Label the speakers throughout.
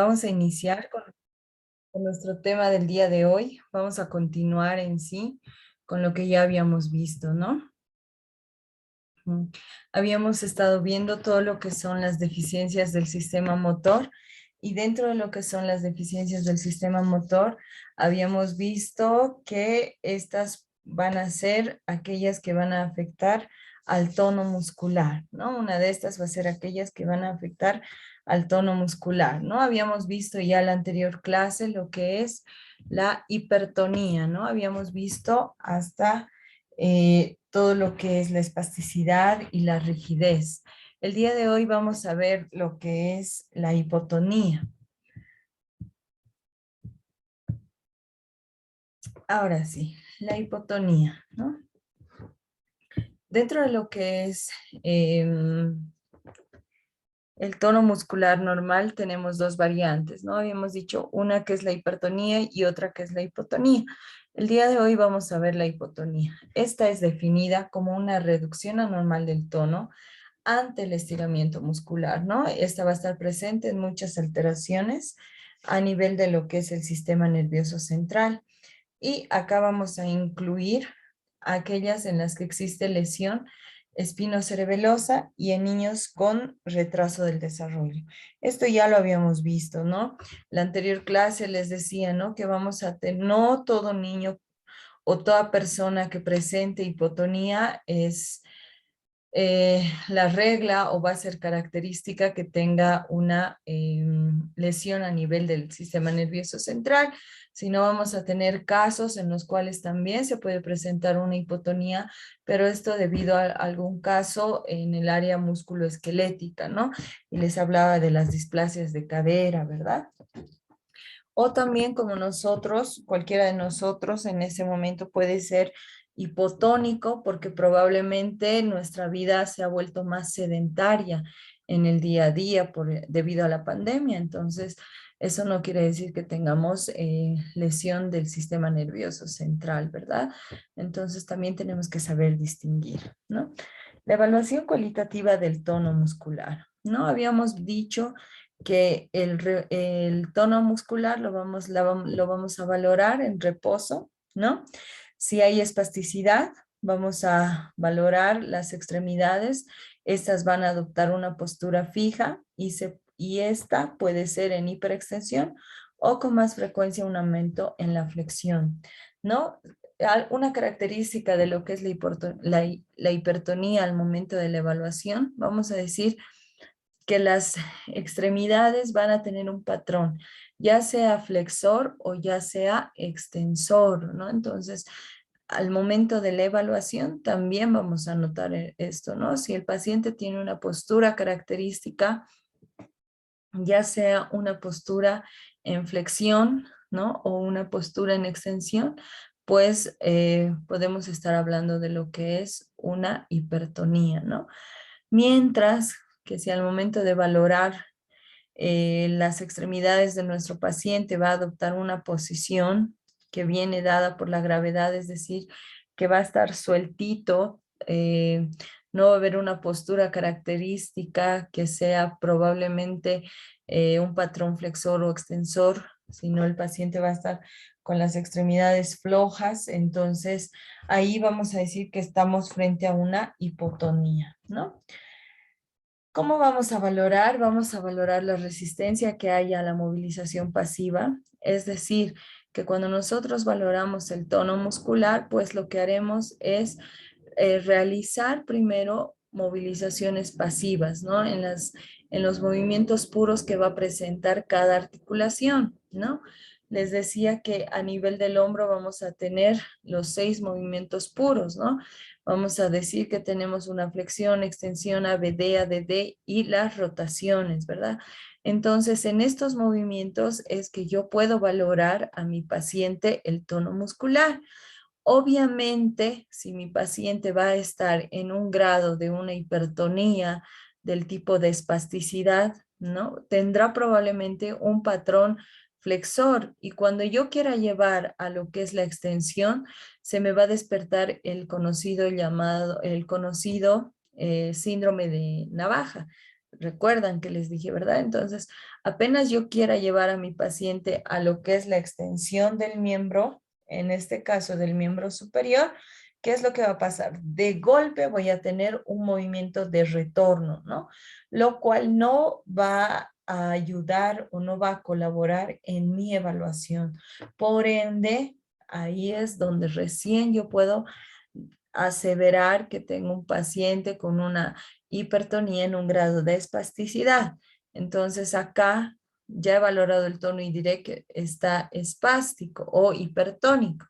Speaker 1: Vamos a iniciar con nuestro tema del día de hoy. Vamos a continuar en sí con lo que ya habíamos visto, ¿no? Mm. Habíamos estado viendo todo lo que son las deficiencias del sistema motor y dentro de lo que son las deficiencias del sistema motor, habíamos visto que estas van a ser aquellas que van a afectar al tono muscular, ¿no? Una de estas va a ser aquellas que van a afectar al tono muscular, ¿no? Habíamos visto ya en la anterior clase lo que es la hipertonía, ¿no? Habíamos visto hasta todo lo que es la espasticidad y la rigidez. El día de hoy vamos a ver lo que es la hipotonía. Ahora sí, la hipotonía, ¿no? Dentro de lo que es el tono muscular normal tenemos dos variantes, ¿no? Habíamos dicho una que es la hipertonía y otra que es la hipotonía. El día de hoy vamos a ver la hipotonía. Esta es definida como una reducción anormal del tono ante el estiramiento muscular, ¿no? Esta va a estar presente en muchas alteraciones a nivel de lo que es el sistema nervioso central. Y acá vamos a incluir aquellas en las que existe lesión espinocerebelosa y en niños con retraso del desarrollo. Esto ya lo habíamos visto, ¿no? La anterior clase les decía, ¿no? Que vamos a tener, no todo niño o toda persona que presente hipotonía es la regla o va a ser característica que tenga una lesión a nivel del sistema nervioso central, sino vamos a tener casos en los cuales también se puede presentar una hipotonía, pero esto debido a algún caso en el área musculoesquelética, ¿no? Y les hablaba de las displasias de cadera, ¿verdad? O también como nosotros, cualquiera de nosotros en ese momento puede ser hipotónico porque probablemente nuestra vida se ha vuelto más sedentaria en el día a día debido a la pandemia. Entonces, eso no quiere decir que tengamos lesión del sistema nervioso central, ¿verdad? Entonces, también tenemos que saber distinguir, ¿no? La evaluación cualitativa del tono muscular, ¿no? Habíamos dicho que el tono muscular lo vamos a valorar en reposo, ¿no? Si hay espasticidad, vamos a valorar las extremidades. Estas van a adoptar una postura fija y esta puede ser en hiperextensión o con más frecuencia un aumento en la flexión, ¿no? Una característica de lo que es la hipertonía al momento de la evaluación, vamos a decir que las extremidades van a tener un patrón, ya sea flexor o ya sea extensor, ¿no? Entonces, al momento de la evaluación también vamos a notar esto, ¿no? Si el paciente tiene una postura característica, ya sea una postura en flexión, ¿no? O una postura en extensión, pues podemos estar hablando de lo que es una hipertonía, ¿no? Mientras que si al momento de valorar las extremidades de nuestro paciente va a adoptar una posición que viene dada por la gravedad, es decir, que va a estar sueltito, no va a haber una postura característica que sea probablemente un patrón flexor o extensor, sino el paciente va a estar con las extremidades flojas, entonces ahí vamos a decir que estamos frente a una hipotonía, ¿no? ¿Cómo vamos a valorar? Vamos a valorar la resistencia que hay a la movilización pasiva, es decir, que cuando nosotros valoramos el tono muscular, pues lo que haremos es realizar primero movilizaciones pasivas, ¿no? En los movimientos puros que va a presentar cada articulación, ¿no? Les decía que a nivel del hombro vamos a tener los 6 movimientos puros, ¿no? Vamos a decir que tenemos una flexión, extensión, ABD, ADD y las rotaciones, ¿verdad? Entonces, en estos movimientos es que yo puedo valorar a mi paciente el tono muscular. Obviamente, si mi paciente va a estar en un grado de una hipertonía del tipo de espasticidad, ¿no? Tendrá probablemente un patrón flexor y cuando yo quiera llevar a lo que es la extensión, se me va a despertar el conocido síndrome de Navaja, Recuerdan que les dije, ¿verdad? Entonces, apenas yo quiera llevar a mi paciente a lo que es la extensión del miembro, en este caso del miembro superior, ¿qué es lo que va a pasar? De golpe voy a tener un movimiento de retorno, ¿no? Lo cual no va a ayudar o no va a colaborar en mi evaluación. Por ende, ahí es donde recién yo puedo aseverar que tengo un paciente con una hipertonía en un grado de espasticidad. Entonces acá ya he valorado el tono y diré que está espástico o hipertónico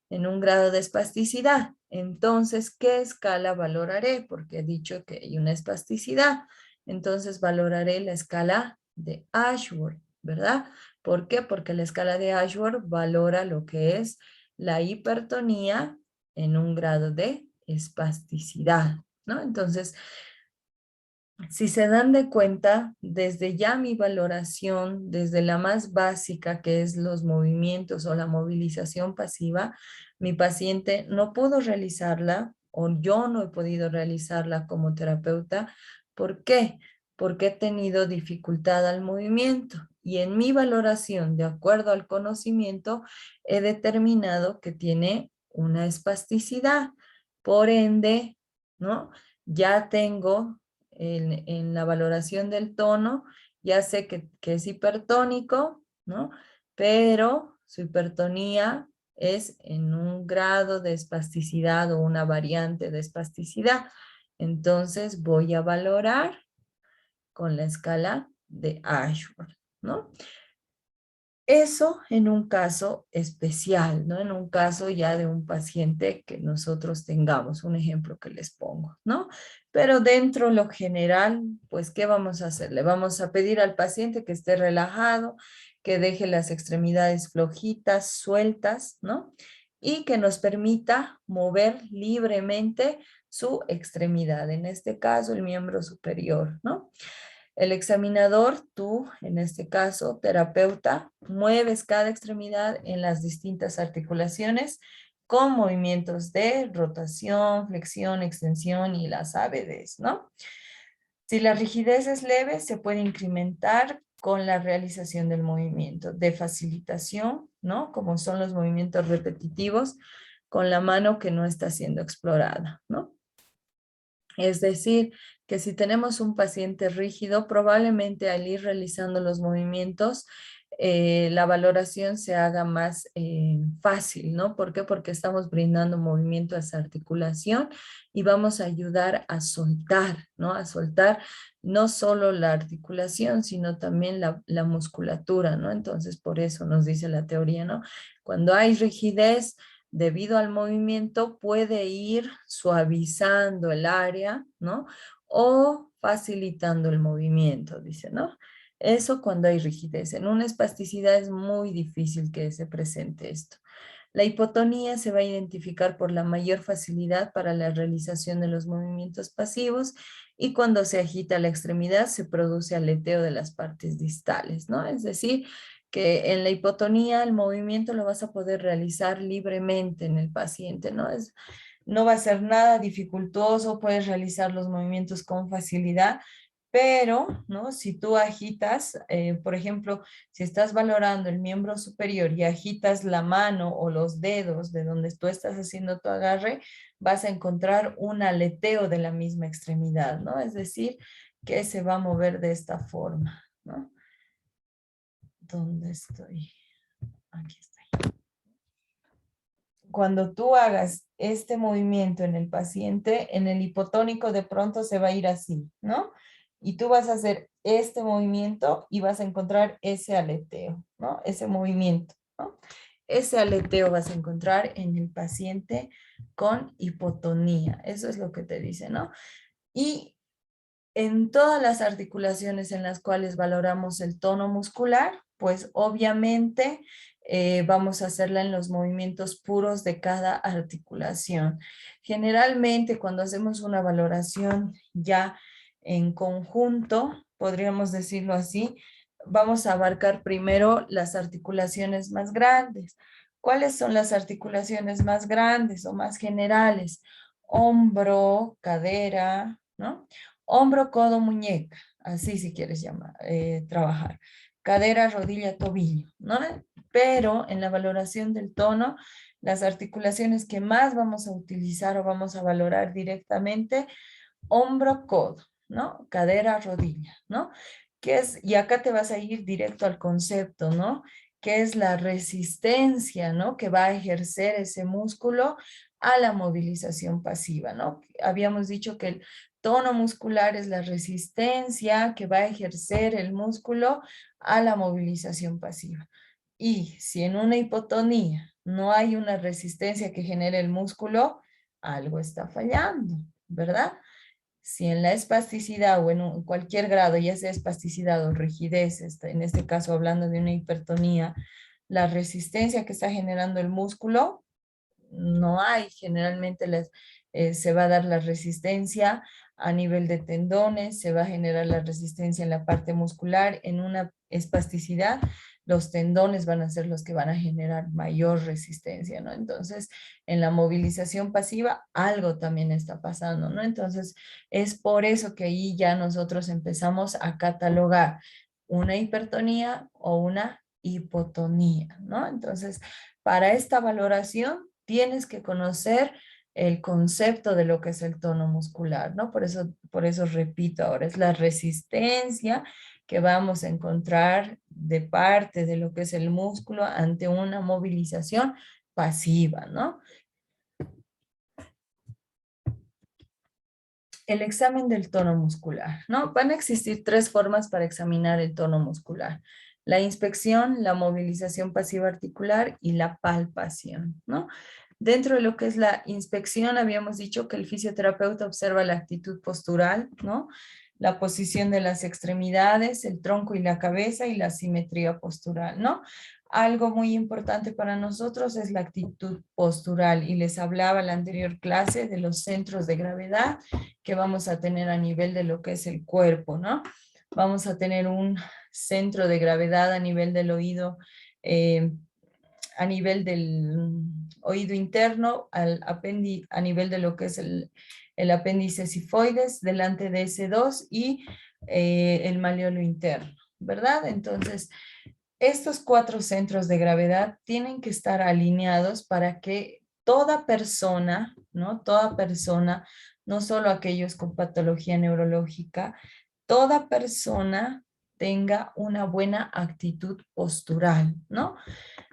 Speaker 1: en un grado de espasticidad. Entonces, ¿qué escala valoraré? Porque he dicho que hay una espasticidad. Entonces, valoraré la escala de Ashworth, ¿verdad? ¿Por qué? Porque la escala de Ashworth valora lo que es la hipertonía en un grado de espasticidad, ¿no? Entonces, si se dan de cuenta, desde ya mi valoración, desde la más básica que es los movimientos o la movilización pasiva, mi paciente no pudo realizarla o yo no he podido realizarla como terapeuta. ¿Por qué? Porque he tenido dificultad al movimiento y en mi valoración, de acuerdo al conocimiento, he determinado que tiene una espasticidad. Por ende, ¿no? Ya tengo en la valoración del tono, ya sé que es hipertónico, ¿no? Pero su hipertonía es en un grado de espasticidad o una variante de espasticidad. Entonces voy a valorar con la escala de Ashworth, ¿no? Eso en un caso especial, ¿no? En un caso ya de un paciente que nosotros tengamos, un ejemplo que les pongo, ¿no? Pero dentro de lo general, pues, ¿qué vamos a hacer? Le vamos a pedir al paciente que esté relajado, que deje las extremidades flojitas, sueltas, ¿no? Y que nos permita mover libremente su extremidad, en este caso el miembro superior, ¿no? El examinador, tú, en este caso, terapeuta, mueves cada extremidad en las distintas articulaciones con movimientos de rotación, flexión, extensión y las ABDs, ¿no? Si la rigidez es leve, se puede incrementar con la realización del movimiento de facilitación, ¿no? Como son los movimientos repetitivos con la mano que no está siendo explorada, ¿no? Es decir, que si tenemos un paciente rígido, probablemente al ir realizando los movimientos, la valoración se haga más fácil, ¿no? ¿Por qué? Porque estamos brindando movimiento a esa articulación y vamos a ayudar a soltar, ¿no? A soltar no solo la articulación, sino también la musculatura, ¿no? Entonces, por eso nos dice la teoría, ¿no? Cuando hay rigidez, debido al movimiento, puede ir suavizando el área, ¿no? O facilitando el movimiento, dice, ¿no? Eso cuando hay rigidez. En una espasticidad es muy difícil que se presente esto. La hipotonía se va a identificar por la mayor facilidad para la realización de los movimientos pasivos y cuando se agita la extremidad se produce aleteo de las partes distales, ¿no? Es decir, que en la hipotonía el movimiento lo vas a poder realizar libremente en el paciente, ¿no? No va a ser nada dificultoso, puedes realizar los movimientos con facilidad, pero, ¿no? Si tú agitas, por ejemplo, si estás valorando el miembro superior y agitas la mano o los dedos de donde tú estás haciendo tu agarre, vas a encontrar un aleteo de la misma extremidad, ¿no? Es decir, que se va a mover de esta forma, ¿no? ¿Dónde estoy? Aquí estoy. Cuando tú hagas este movimiento en el paciente, en el hipotónico de pronto se va a ir así, ¿no? Y tú vas a hacer este movimiento y vas a encontrar ese aleteo, ¿no? Ese movimiento, ¿no? Ese aleteo vas a encontrar en el paciente con hipotonía. Eso es lo que te dice, ¿no? Y en todas las articulaciones en las cuales valoramos el tono muscular, pues obviamente vamos a hacerla en los movimientos puros de cada articulación. Generalmente cuando hacemos una valoración ya en conjunto, podríamos decirlo así, vamos a abarcar primero las articulaciones más grandes. ¿Cuáles son las articulaciones más grandes o más generales? Hombro, cadera, ¿no? Hombro, codo, muñeca. así si quieres llamar, trabajar. Cadera, rodilla, tobillo, ¿no? Pero en la valoración del tono, las articulaciones que más vamos a utilizar o vamos a valorar directamente, hombro, codo, ¿no? Cadera, rodilla, ¿no? ¿Qué es? Y acá te vas a ir directo al concepto, ¿no? ¿Qué es la resistencia, ¿no? Que va a ejercer ese músculo a la movilización pasiva, ¿no? Habíamos dicho que el tono muscular es la resistencia que va a ejercer el músculo a la movilización pasiva. Y si en una hipotonía no hay una resistencia que genere el músculo, algo está fallando, ¿verdad? Si en la espasticidad o en cualquier grado, ya sea espasticidad o rigidez, en este caso hablando de una hipertonía, la resistencia que está generando el músculo, no hay. Generalmente se va a dar la resistencia a nivel de tendones, se va a generar la resistencia en la parte muscular. En una espasticidad, los tendones van a ser los que van a generar mayor resistencia, ¿no? Entonces, en la movilización pasiva, algo también está pasando, ¿no? Entonces, es por eso que ahí ya nosotros empezamos a catalogar una hipertonía o una hipotonía, ¿no? Entonces, para esta valoración, tienes que conocer el concepto de lo que es el tono muscular, ¿no? Por eso repito ahora, es la resistencia que vamos a encontrar de parte de lo que es el músculo ante una movilización pasiva, ¿no? El examen del tono muscular, ¿no? Van a existir tres formas para examinar el tono muscular: la inspección, la movilización pasiva articular y la palpación, ¿no? Dentro de lo que es la inspección, habíamos dicho que el fisioterapeuta observa la actitud postural, ¿no? La posición de las extremidades, el tronco y la cabeza y la simetría postural, ¿no? Algo muy importante para nosotros es la actitud postural, y les hablaba en la anterior clase de los centros de gravedad que vamos a tener a nivel de lo que es el cuerpo, ¿no? Vamos a tener un centro de gravedad a nivel del oído, a nivel del oído interno, a nivel de lo que es el apéndice sifoides, delante de ese 2 y el malleolo interno, ¿verdad? Entonces, estos 4 centros de gravedad tienen que estar alineados para que toda persona, ¿no? Toda persona, no solo aquellos con patología neurológica, toda persona tenga una buena actitud postural, ¿no?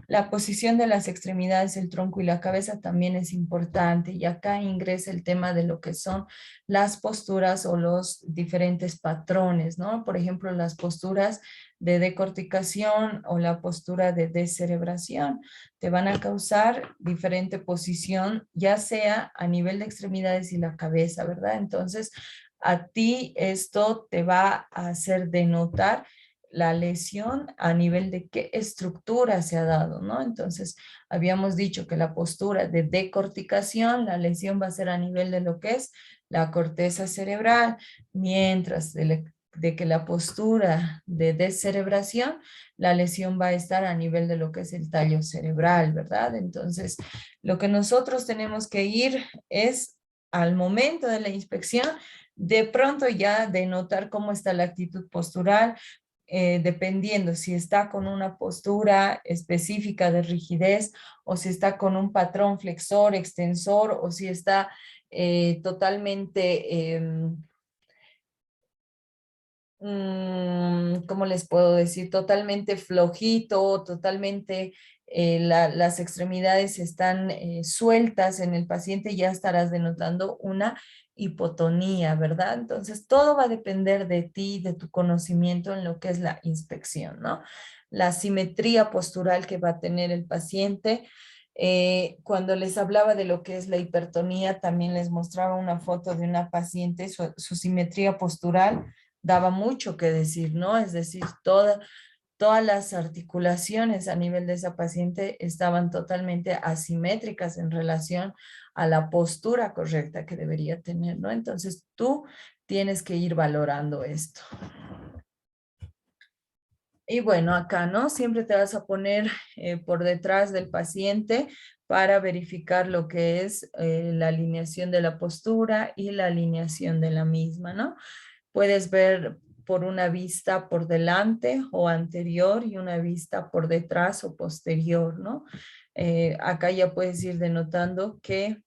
Speaker 1: La posición de las extremidades, el tronco y la cabeza también es importante, y acá ingresa el tema de lo que son las posturas o los diferentes patrones, ¿no? Por ejemplo, las posturas de decorticación o la postura de descerebración te van a causar diferente posición, ya sea a nivel de extremidades y la cabeza, ¿verdad? Entonces, a ti esto te va a hacer denotar la lesión a nivel de qué estructura se ha dado, ¿no? Entonces, habíamos dicho que la postura de decorticación, la lesión va a ser a nivel de lo que es la corteza cerebral, mientras de que la postura de descerebración, la lesión va a estar a nivel de lo que es el tallo cerebral, ¿verdad? Entonces, lo que nosotros tenemos que ir es al momento de la inspección, de pronto ya de notar cómo está la actitud postural, dependiendo si está con una postura específica de rigidez o si está con un patrón flexor, extensor, o si está totalmente, ¿cómo les puedo decir? Totalmente flojito, totalmente las extremidades están sueltas en el paciente, ya estarás denotando una hipotonía, ¿verdad? Entonces, todo va a depender de ti, de tu conocimiento en lo que es la inspección, ¿no? La simetría postural que va a tener el paciente. Cuando les hablaba de lo que es la hipertonía, también les mostraba una foto de una paciente, su simetría postural daba mucho que decir, ¿no? Es decir, todas las articulaciones a nivel de esa paciente estaban totalmente asimétricas en relación a la postura correcta que debería tener, ¿no? Entonces tú tienes que ir valorando esto. Y bueno, acá, ¿no? Siempre te vas a poner por detrás del paciente para verificar lo que es la alineación de la postura y la alineación de la misma, ¿no? Puedes ver por una vista por delante o anterior y una vista por detrás o posterior, ¿no? Acá ya puedes ir denotando qué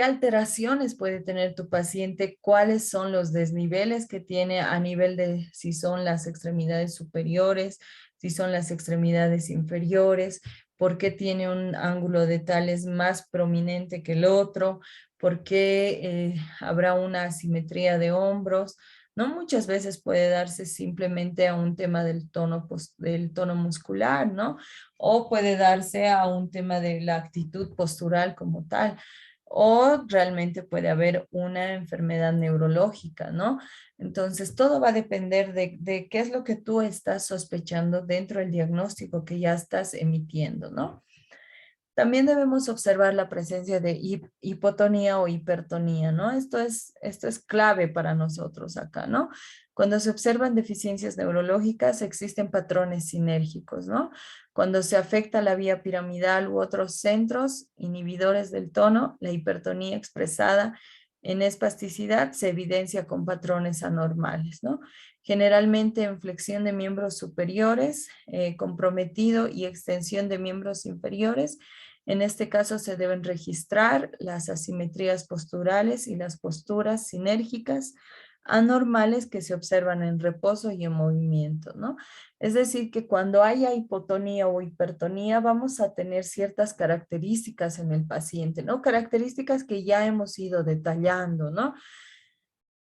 Speaker 1: alteraciones puede tener tu paciente, cuáles son los desniveles que tiene a nivel de si son las extremidades superiores, si son las extremidades inferiores, por qué tiene un ángulo de tales más prominente que el otro, por qué habrá una asimetría de hombros. No muchas veces puede darse simplemente a un tema del tono muscular, ¿no? O puede darse a un tema de la actitud postural como tal o realmente puede haber una enfermedad neurológica, ¿no? Entonces, todo va a depender de qué es lo que tú estás sospechando dentro del diagnóstico que ya estás emitiendo, ¿no? También debemos observar la presencia de hipotonía o hipertonía, ¿no? Esto es clave para nosotros acá, ¿no? Cuando se observan deficiencias neurológicas, existen patrones sinérgicos, ¿no? Cuando se afecta la vía piramidal u otros centros inhibidores del tono, la hipertonía expresada en espasticidad se evidencia con patrones anormales, ¿no? Generalmente en flexión de miembros superiores, comprometido y extensión de miembros inferiores. En este caso se deben registrar las asimetrías posturales y las posturas sinérgicas anormales que se observan en reposo y en movimiento, ¿no? Es decir, que cuando haya hipotonía o hipertonía vamos a tener ciertas características en el paciente, ¿no? Características que ya hemos ido detallando, ¿no?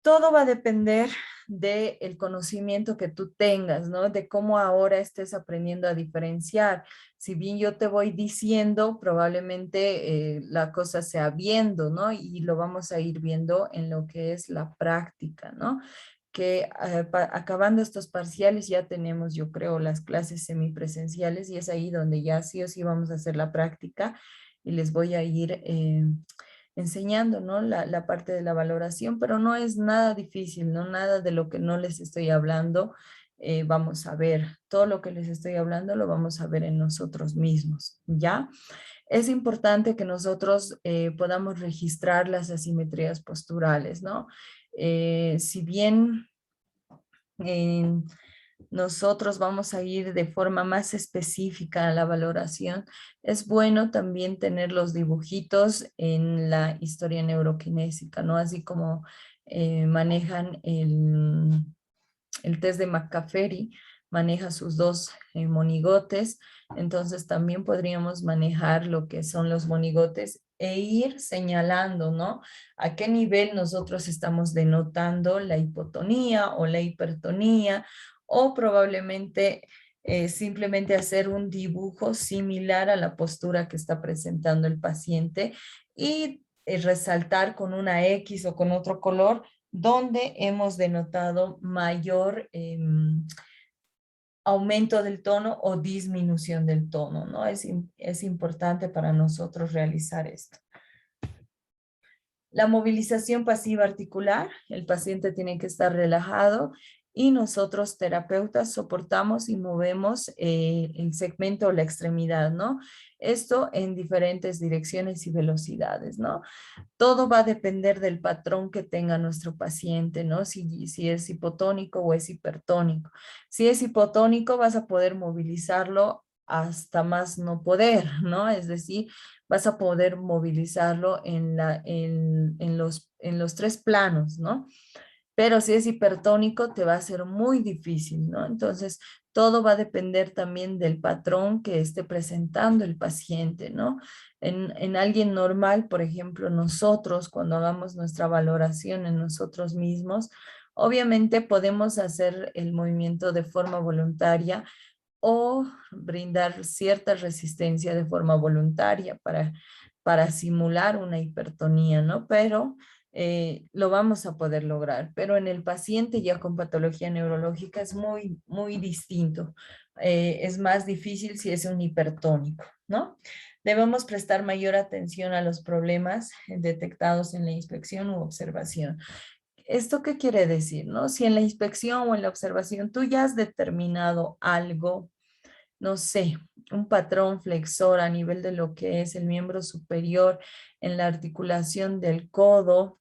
Speaker 1: Todo va a depender del conocimiento que tú tengas, ¿no? De cómo ahora estés aprendiendo a diferenciar. Si bien yo te voy diciendo, probablemente la cosa sea viendo, ¿no? Y lo vamos a ir viendo en lo que es la práctica, ¿no? Que acabando estos parciales ya tenemos, yo creo, las clases semipresenciales y es ahí donde ya sí o sí vamos a hacer la práctica y les voy a ir enseñando, ¿no? La parte de la valoración, pero no es nada difícil, ¿no? Nada de lo que no les estoy hablando, vamos a ver. Todo lo que les estoy hablando lo vamos a ver en nosotros mismos, ¿ya? Es importante que nosotros podamos registrar las asimetrías posturales, ¿no? Si bien nosotros vamos a ir de forma más específica a la valoración, es bueno también tener los dibujitos en la historia neuroquinésica, ¿no? Así como manejan el test de McCaffery, maneja sus dos monigotes, entonces también podríamos manejar lo que son los monigotes e ir señalando, ¿no? A qué nivel nosotros estamos denotando la hipotonía o la hipertonía, o probablemente simplemente hacer un dibujo similar a la postura que está presentando el paciente y resaltar con una X o con otro color donde hemos denotado mayor aumento del tono o disminución del tono, ¿no? Es importante para nosotros realizar esto. La movilización pasiva articular, el paciente tiene que estar relajado y nosotros terapeutas soportamos y movemos el segmento o la extremidad, ¿no? Esto en diferentes direcciones y velocidades, ¿no? Todo va a depender del patrón que tenga nuestro paciente, ¿no? Si es hipotónico o es hipertónico. Si es hipotónico, vas a poder movilizarlo hasta más no poder, ¿no? Es decir, vas a poder movilizarlo en los tres planos, ¿no? Pero si es hipertónico, te va a ser muy difícil, ¿no? Entonces, todo va a depender también del patrón que esté presentando el paciente, ¿no? En alguien normal, por ejemplo, nosotros, cuando hagamos nuestra valoración en nosotros mismos, obviamente podemos hacer el movimiento de forma voluntaria o brindar cierta resistencia de forma voluntaria para simular una hipertonía, ¿no? Pero lo vamos a poder lograr. Pero en el paciente ya con patología neurológica es muy, muy distinto. Es más difícil si es un hipertónico, ¿no? Debemos prestar mayor atención a los problemas detectados en la inspección u observación. ¿Esto qué quiere decir, no? Si en la inspección o en la observación tú ya has determinado algo, no sé, un patrón flexor a nivel de lo que es el miembro superior en la articulación del codo,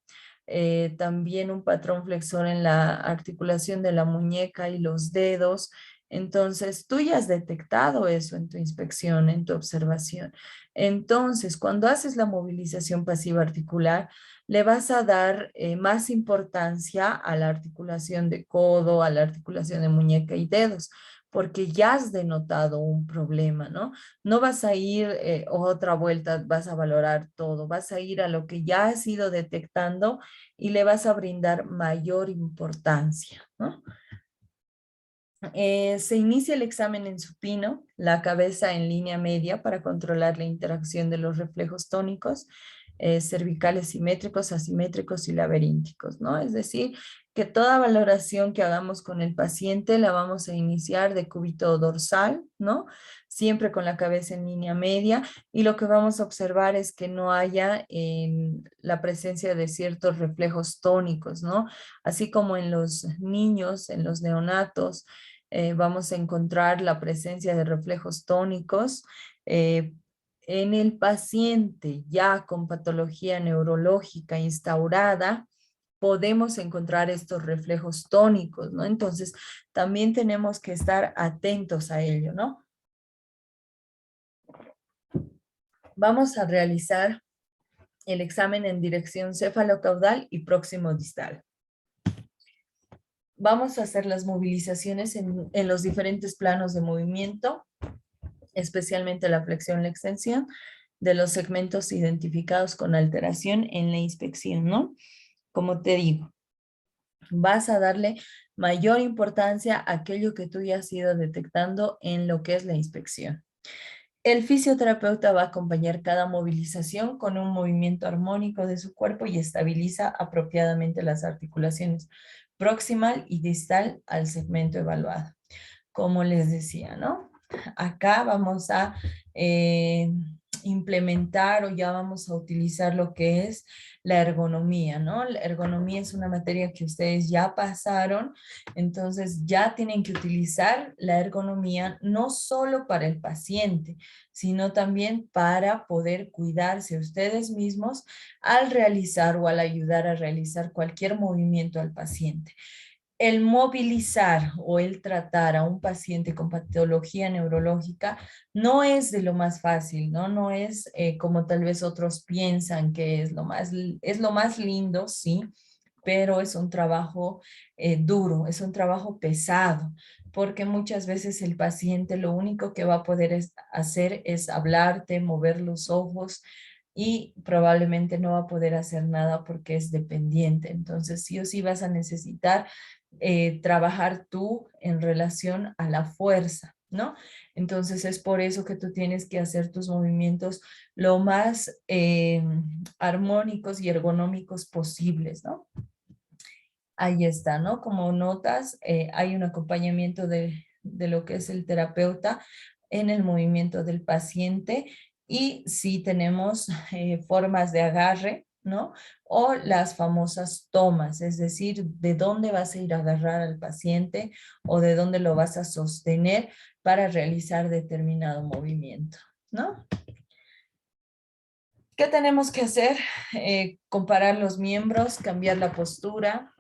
Speaker 1: también un patrón flexor en la articulación de la muñeca y los dedos. Entonces, tú ya has detectado eso en tu inspección, en tu observación. Entonces, cuando haces la movilización pasiva articular, le vas a dar más importancia a la articulación de codo, a la articulación de muñeca y dedos, porque ya has denotado un problema, ¿no? No vas a ir otra vuelta, vas a valorar todo, vas a ir a lo que ya has ido detectando y le vas a brindar mayor importancia, ¿no? Se inicia el examen en supino, la cabeza en línea media para controlar la interacción de los reflejos tónicos, cervicales simétricos, asimétricos y laberínticos, ¿no? Es decir, que toda valoración que hagamos con el paciente la vamos a iniciar de cúbito dorsal, ¿no? Siempre con la cabeza en línea media, y lo que vamos a observar es que no haya la presencia de ciertos reflejos tónicos, ¿no? Así como en los niños, en los neonatos, vamos a encontrar la presencia de reflejos tónicos. En el paciente ya con patología neurológica instaurada, podemos encontrar estos reflejos tónicos, ¿no? Entonces, también tenemos que estar atentos a ello, ¿no? Vamos a realizar el examen en dirección cefalocaudal y próximo distal. Vamos a hacer las movilizaciones en los diferentes planos de movimiento, especialmente la flexión y la extensión de los segmentos identificados con alteración en la inspección, ¿no? Como te digo, vas a darle mayor importancia a aquello que tú ya has ido detectando en lo que es la inspección. El fisioterapeuta va a acompañar cada movilización con un movimiento armónico de su cuerpo y estabiliza apropiadamente las articulaciones proximal y distal al segmento evaluado. Como les decía, ¿no? Acá vamos a implementar o ya vamos a utilizar lo que es la ergonomía, ¿no? La ergonomía es una materia que ustedes ya pasaron, entonces ya tienen que utilizar la ergonomía no solo para el paciente, sino también para poder cuidarse ustedes mismos al realizar o al ayudar a realizar cualquier movimiento al paciente. El movilizar o el tratar a un paciente con patología neurológica no es de lo más fácil, ¿no? No es como tal vez otros piensan que es lo más lindo, sí, pero es un trabajo duro, es un trabajo pesado, porque muchas veces el paciente lo único que va a poder hacer es hablarte, mover los ojos, y probablemente no va a poder hacer nada porque es dependiente. Entonces, sí o sí vas a necesitar trabajar tú en relación a la fuerza, ¿no? Entonces es por eso que tú tienes que hacer tus movimientos lo más armónicos y ergonómicos posibles, ¿no? Ahí está, ¿no? Como notas, hay un acompañamiento de lo que es el terapeuta en el movimiento del paciente, y sí tenemos formas de agarre, ¿no? O las famosas tomas, es decir, de dónde vas a ir a agarrar al paciente o de dónde lo vas a sostener para realizar determinado movimiento, ¿no? ¿Qué tenemos que hacer? Comparar los miembros, cambiar la postura,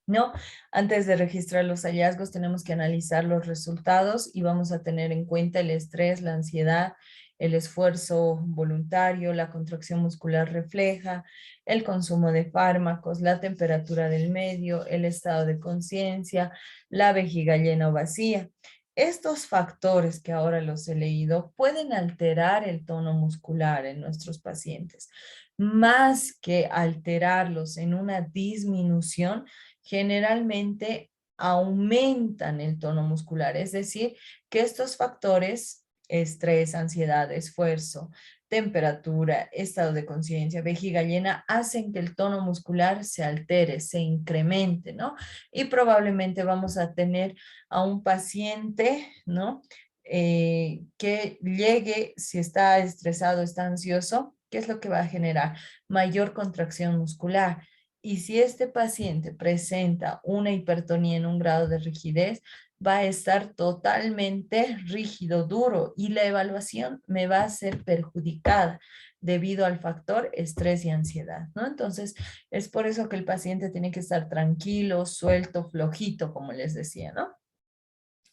Speaker 1: ¿no? Antes de registrar los hallazgos tenemos que analizar los resultados y vamos a tener en cuenta el estrés, la ansiedad, el esfuerzo voluntario, la contracción muscular refleja, el consumo de fármacos, la temperatura del medio, el estado de conciencia, la vejiga llena o vacía. Estos factores que ahora los he leído pueden alterar el tono muscular en nuestros pacientes. Más que alterarlos en una disminución, generalmente aumentan el tono muscular, es decir, que estos factores, estrés, ansiedad, esfuerzo, temperatura, estado de conciencia, vejiga llena, hacen que el tono muscular se altere, se incremente, ¿no? Y probablemente vamos a tener a un paciente, ¿no? Que llegue, si está estresado, está ansioso, ¿qué es lo que va a generar? Mayor contracción muscular. Y si este paciente presenta una hipertonía en un grado de rigidez, va a estar totalmente rígido, duro, y la evaluación me va a ser perjudicada debido al factor estrés y ansiedad, ¿no? Entonces, es por eso que el paciente tiene que estar tranquilo, suelto, flojito, como les decía, ¿no?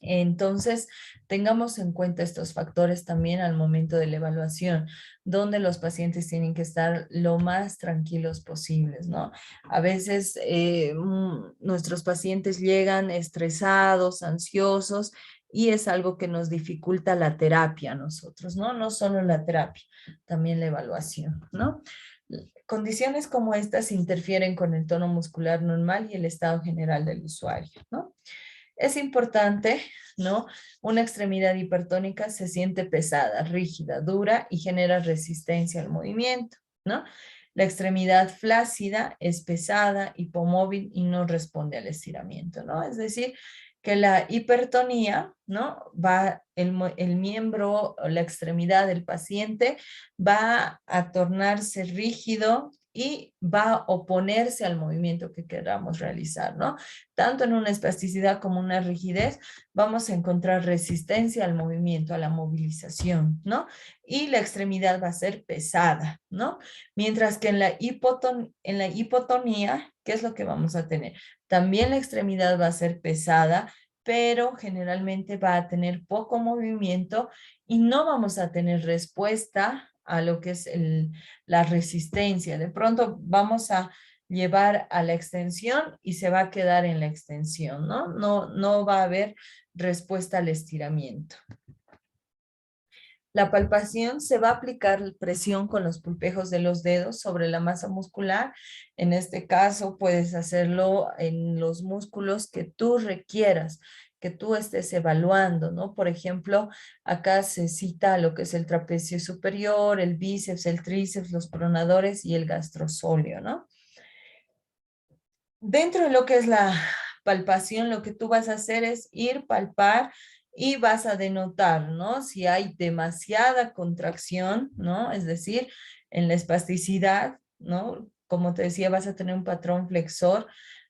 Speaker 1: Entonces, tengamos en cuenta estos factores también al momento de la evaluación, donde los pacientes tienen que estar lo más tranquilos posibles, ¿no? A veces nuestros pacientes llegan estresados, ansiosos, y es algo que nos dificulta la terapia a nosotros, ¿no? No solo la terapia, también la evaluación, ¿no? Condiciones como estas interfieren con el tono muscular normal y el estado general del usuario, ¿no? Es importante, ¿no? Una extremidad hipertónica se siente pesada, rígida, dura y genera resistencia al movimiento, ¿no? La extremidad flácida es pesada, hipomóvil y no responde al estiramiento, ¿no? Es decir, que la hipertonía, ¿no? Va, el miembro o la extremidad del paciente va a tornarse rígido y va a oponerse al movimiento que queramos realizar, ¿no? Tanto en una espasticidad como una rigidez, vamos a encontrar resistencia al movimiento, a la movilización, ¿no? Y la extremidad va a ser pesada, ¿no? Mientras que en la hipotonía, ¿qué es lo que vamos a tener? También la extremidad va a ser pesada, pero generalmente va a tener poco movimiento y no vamos a tener respuesta a lo que es la resistencia. De pronto vamos a llevar a la extensión y se va a quedar en la extensión, ¿no? No va a haber respuesta al estiramiento. La palpación se va a aplicar presión con los pulpejos de los dedos sobre la masa muscular. En este caso puedes hacerlo en los músculos que tú requieras, que tú estés evaluando, ¿no? Por ejemplo, acá se cita lo que es el trapecio superior, el bíceps, el tríceps, los pronadores y el gastrosóleo, ¿no? Dentro de lo que es la palpación, lo que tú vas a hacer es ir, palpar y vas a denotar, ¿no? Si hay demasiada contracción, ¿no? Es decir, en la espasticidad, ¿no? Como te decía, vas a tener un patrón flexor,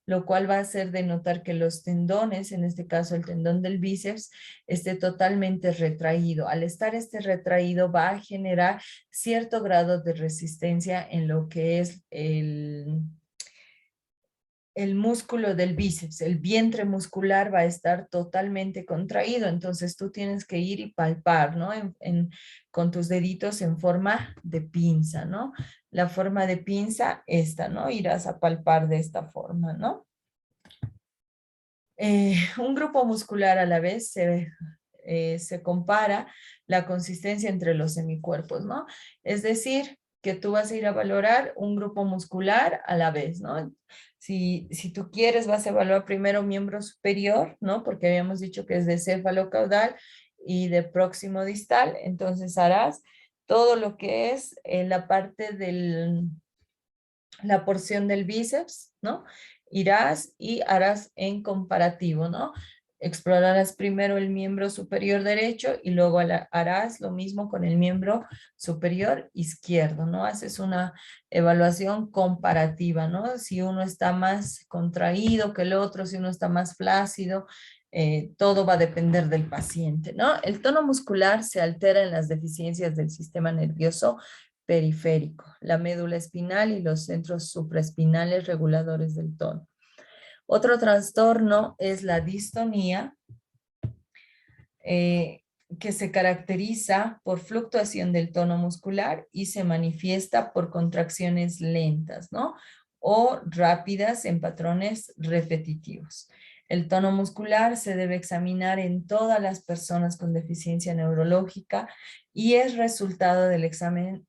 Speaker 1: lo cual va a hacer denotar que los tendones, en este caso el tendón del bíceps, esté totalmente retraído. Al estar este retraído va a generar cierto grado de resistencia en lo que es el músculo del bíceps, el vientre muscular va a estar totalmente contraído, entonces tú tienes que ir y palpar, ¿no? Con tus deditos en forma de pinza, ¿no? La forma de pinza, esta, ¿no? Irás a palpar de esta forma, ¿no? Un grupo muscular a la vez se compara la consistencia entre los semicuerpos, ¿no? Es decir, que tú vas a ir a valorar un grupo muscular a la vez, ¿no? Si tú quieres, vas a evaluar primero miembro superior, ¿no? Porque habíamos dicho que es de céfalo-caudal y de próximo distal, entonces harás todo lo que es la parte la porción del bíceps, ¿no? Irás y harás en comparativo, ¿no? Explorarás primero el miembro superior derecho y luego harás lo mismo con el miembro superior izquierdo, ¿no? Haces una evaluación comparativa, ¿no? Si uno está más contraído que el otro, si uno está más flácido, todo va a depender del paciente, ¿no? El tono muscular se altera en las deficiencias del sistema nervioso periférico, la médula espinal y los centros supraespinales reguladores del tono. Otro trastorno es la distonía, eh, que se caracteriza por fluctuación del tono muscular y se manifiesta por contracciones lentas, ¿no? O rápidas en patrones repetitivos. El tono muscular se debe examinar en todas las personas con deficiencia neurológica y el resultado del examen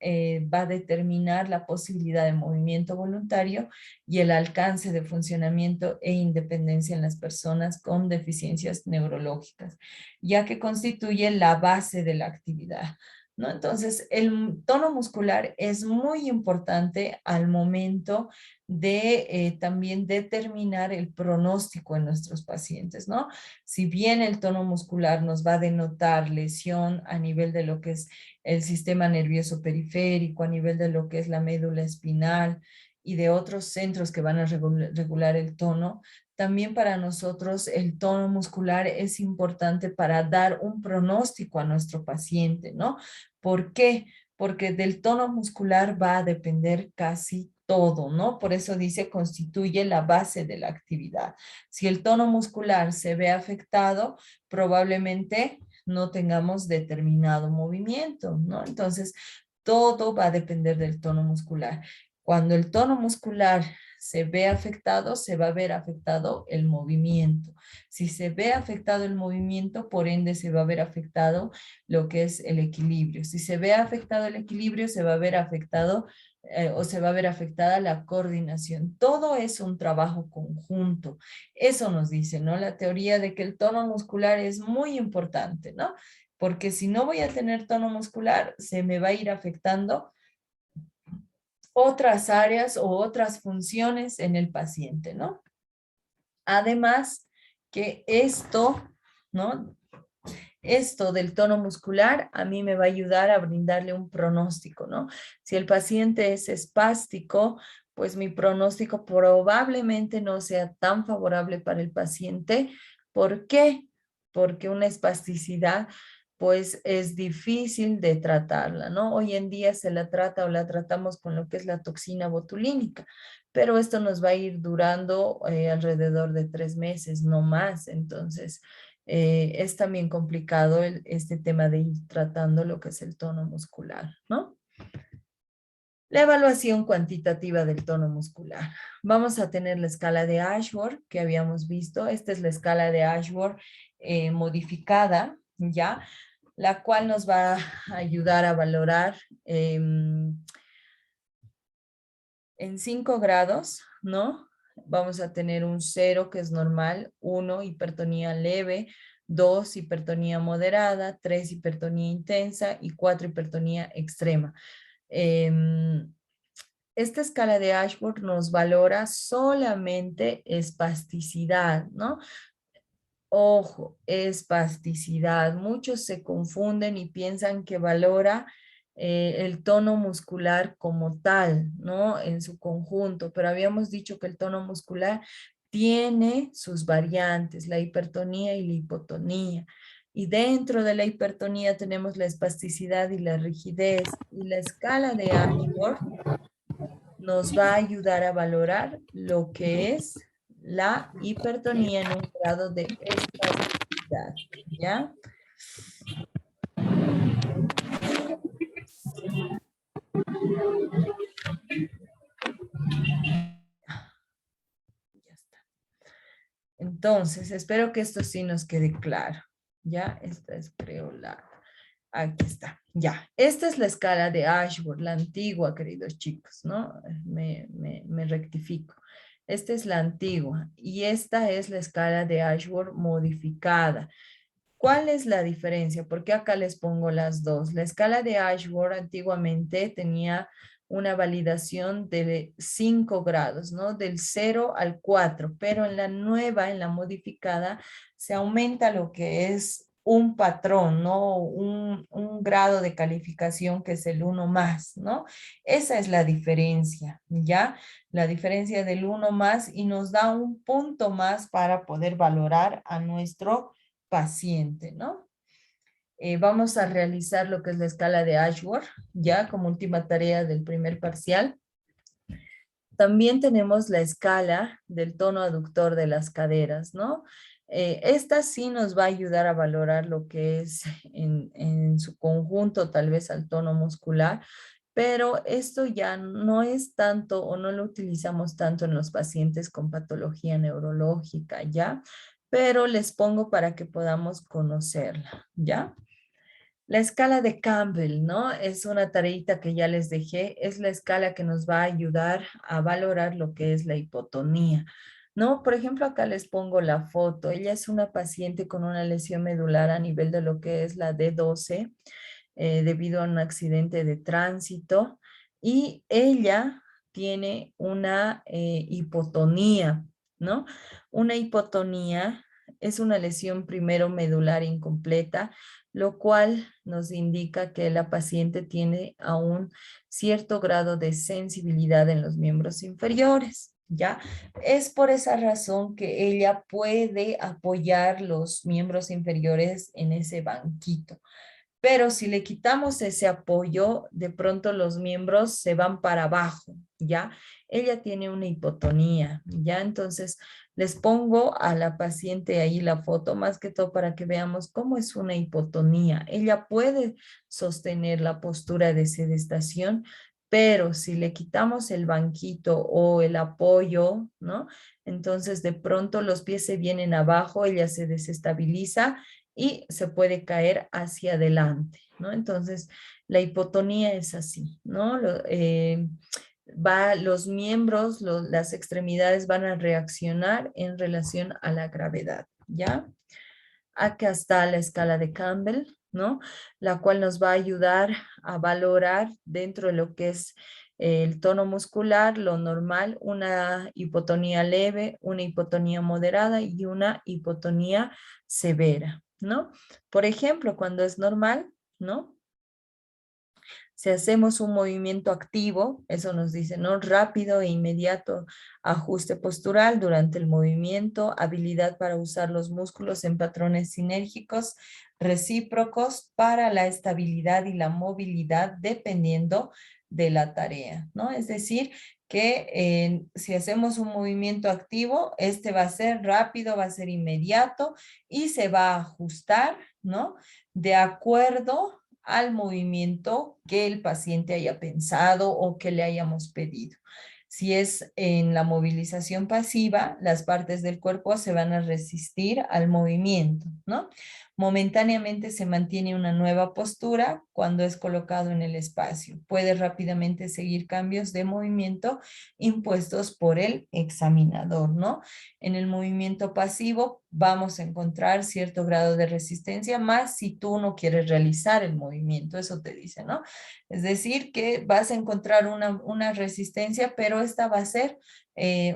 Speaker 1: va a determinar la posibilidad de movimiento voluntario y el alcance de funcionamiento e independencia en las personas con deficiencias neurológicas, ya que constituye la base de la actividad, ¿no? Entonces, el tono muscular es muy importante al momento de también determinar el pronóstico en nuestros pacientes, ¿no? Si bien el tono muscular nos va a denotar lesión a nivel de lo que es el sistema nervioso periférico, a nivel de lo que es la médula espinal y de otros centros que van a regular el tono, también para nosotros el tono muscular es importante para dar un pronóstico a nuestro paciente, ¿no? ¿Por qué? Porque del tono muscular va a depender casi todo, ¿no? Por eso dice constituye la base de la actividad. Si el tono muscular se ve afectado, probablemente no tengamos determinado movimiento, ¿no? Entonces, todo va a depender del tono muscular. Cuando el tono muscular se ve afectado, se va a ver afectado el movimiento. Si se ve afectado el movimiento, por ende se va a ver afectado lo que es el equilibrio. Si se ve afectado el equilibrio, se va a ver afectado o se va a ver afectada la coordinación. Todo es un trabajo conjunto. Eso nos dice, ¿no? La teoría de que el tono muscular es muy importante, ¿no? Porque si no voy a tener tono muscular, se me va a ir afectando otras áreas o otras funciones en el paciente, ¿no? Además que esto, ¿no? Esto del tono muscular a mí me va a ayudar a brindarle un pronóstico, ¿no? Si el paciente es espástico, pues mi pronóstico probablemente no sea tan favorable para el paciente. ¿Por qué? Porque una espasticidad pues es difícil de tratarla, ¿no? Hoy en día se la trata o la tratamos con lo que es la toxina botulínica, pero esto nos va a ir durando alrededor de 3 meses, no más. Entonces, es también complicado este tema de ir tratando lo que es el tono muscular, ¿no? La evaluación cuantitativa del tono muscular. Vamos a tener la escala de Ashworth que habíamos visto. Esta es la escala de Ashworth modificada, ¿ya? La cual nos va a ayudar a valorar en 5 grados, ¿no? Vamos a tener un 0 que es normal, 1 hipertonía leve, 2 hipertonía moderada, 3 hipertonía intensa y 4 hipertonía extrema. Esta escala de Ashworth nos valora solamente espasticidad, ¿no? Ojo, espasticidad. Muchos se confunden y piensan que valora el tono muscular como tal, ¿no? En su conjunto, pero habíamos dicho que el tono muscular tiene sus variantes, la hipertonía y la hipotonía. Y dentro de la hipertonía tenemos la espasticidad y la rigidez. Y la escala de Ashworth nos va a ayudar a valorar lo que es la hipertonía en un grado de espasticidad, ¿ya? Ya está. Entonces, espero que esto sí nos quede claro, ¿ya? Esta es, creo, la... Aquí está, ya. Esta es la escala de Ashworth, la antigua, queridos chicos, ¿no? Me rectifico. Esta es la antigua y esta es la escala de Ashworth modificada. ¿Cuál es la diferencia? Porque acá les pongo las dos. La escala de Ashworth antiguamente tenía una validación de 5 grados, ¿no? Del 0 al 4, pero en la nueva, en la modificada, se aumenta lo que es un patrón, ¿no? Un grado de calificación que es el 1 más, ¿no? Esa es la diferencia, ¿ya? La diferencia del 1 más y nos da un punto más para poder valorar a nuestro paciente, ¿no? Vamos a realizar lo que es la escala de Ashworth, ya como última tarea del primer parcial. También tenemos la escala del tono aductor de las caderas, ¿no? Esta sí nos va a ayudar a valorar lo que es en su conjunto, tal vez al tono muscular, pero esto ya no es tanto o no lo utilizamos tanto en los pacientes con patología neurológica, ¿ya? Pero les pongo para que podamos conocerla, ¿ya? La escala de Campbell, ¿no? Es una tareita que ya les dejé, es la escala que nos va a ayudar a valorar lo que es la hipotonía, ¿no? Por ejemplo, acá les pongo la foto. Ella es una paciente con una lesión medular a nivel de lo que es la D12, debido a un accidente de tránsito, y ella tiene una hipotonía, ¿no? Una hipotonía es una lesión primero medular incompleta, lo cual nos indica que la paciente tiene aún cierto grado de sensibilidad en los miembros inferiores, ¿ya? Es por esa razón que ella puede apoyar los miembros inferiores en ese banquito. Pero si le quitamos ese apoyo, de pronto los miembros se van para abajo, ¿ya? Ella tiene una hipotonía, ¿ya? Entonces, les pongo a la paciente ahí la foto, más que todo para que veamos cómo es una hipotonía. Ella puede sostener la postura de sedestación, pero si le quitamos el banquito o el apoyo, ¿no? Entonces, de pronto los pies se vienen abajo, ella se desestabiliza y se puede caer hacia adelante, ¿no? Entonces, la hipotonía es así, ¿no? Los miembros, las extremidades van a reaccionar en relación a la gravedad, ¿ya? Acá está la escala de Campbell, ¿no? La cual nos va a ayudar a valorar dentro de lo que es el tono muscular, lo normal, una hipotonía leve, una hipotonía moderada y una hipotonía severa, ¿no? Por ejemplo, cuando es normal, ¿no? Si hacemos un movimiento activo, eso nos dice, ¿no? Rápido e inmediato ajuste postural durante el movimiento, habilidad para usar los músculos en patrones sinérgicos recíprocos para la estabilidad y la movilidad dependiendo de la tarea, ¿no? Es decir, que si hacemos un movimiento activo, este va a ser rápido, va a ser inmediato y se va a ajustar, ¿no? De acuerdo al movimiento que el paciente haya pensado o que le hayamos pedido. Si es en la movilización pasiva, las partes del cuerpo se van a resistir al movimiento, ¿no? Momentáneamente se mantiene una nueva postura cuando es colocado en el espacio. Puede rápidamente seguir cambios de movimiento impuestos por el examinador, ¿no? En el movimiento pasivo vamos a encontrar cierto grado de resistencia, más si tú no quieres realizar el movimiento, eso te dice, ¿no? Es decir, que vas a encontrar una resistencia, pero esta va a ser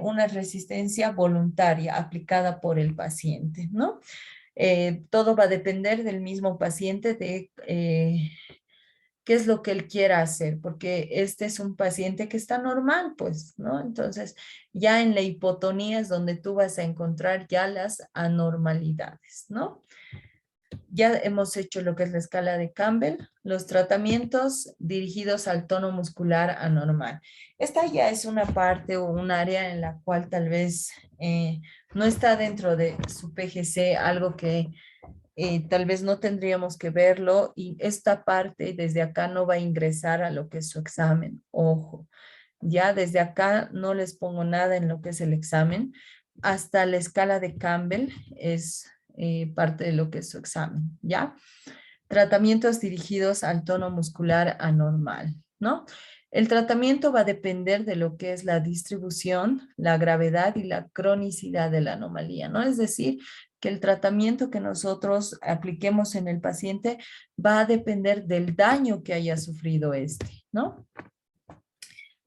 Speaker 1: una resistencia voluntaria aplicada por el paciente, ¿no? Todo va a depender del mismo paciente de qué es lo que él quiera hacer, porque este es un paciente que está normal, pues, ¿no? Entonces, ya en la hipotonía es donde tú vas a encontrar ya las anormalidades, ¿no? Ya hemos hecho lo que es la escala de Campbell, los tratamientos dirigidos al tono muscular anormal. Esta ya es una parte o un área en la cual tal vez no está dentro de su PGC, algo que tal vez no tendríamos que verlo y esta parte desde acá no va a ingresar a lo que es su examen. Ojo, ya desde acá no les pongo nada en lo que es el examen. Hasta la escala de Campbell es parte de lo que es su examen, ¿ya? Tratamientos dirigidos al tono muscular anormal, ¿no? El tratamiento va a depender de lo que es la distribución, la gravedad y la cronicidad de la anomalía, ¿no? Es decir, que el tratamiento que nosotros apliquemos en el paciente va a depender del daño que haya sufrido este, ¿no?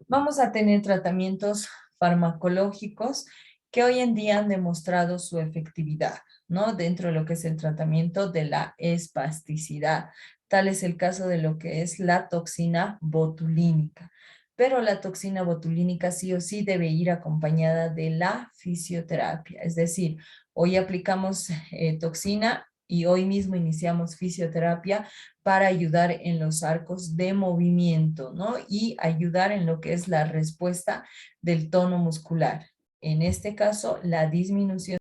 Speaker 1: Vamos a tener tratamientos farmacológicos que hoy en día han demostrado su efectividad, ¿no? Dentro de lo que es el tratamiento de la espasticidad. Tal es el caso de lo que es la toxina botulínica. Pero la toxina botulínica sí o sí debe ir acompañada de la fisioterapia. Es decir, hoy aplicamos toxina y hoy mismo iniciamos fisioterapia para ayudar en los arcos de movimiento, ¿no? Y ayudar en lo que es la respuesta del tono muscular. En este caso, la disminución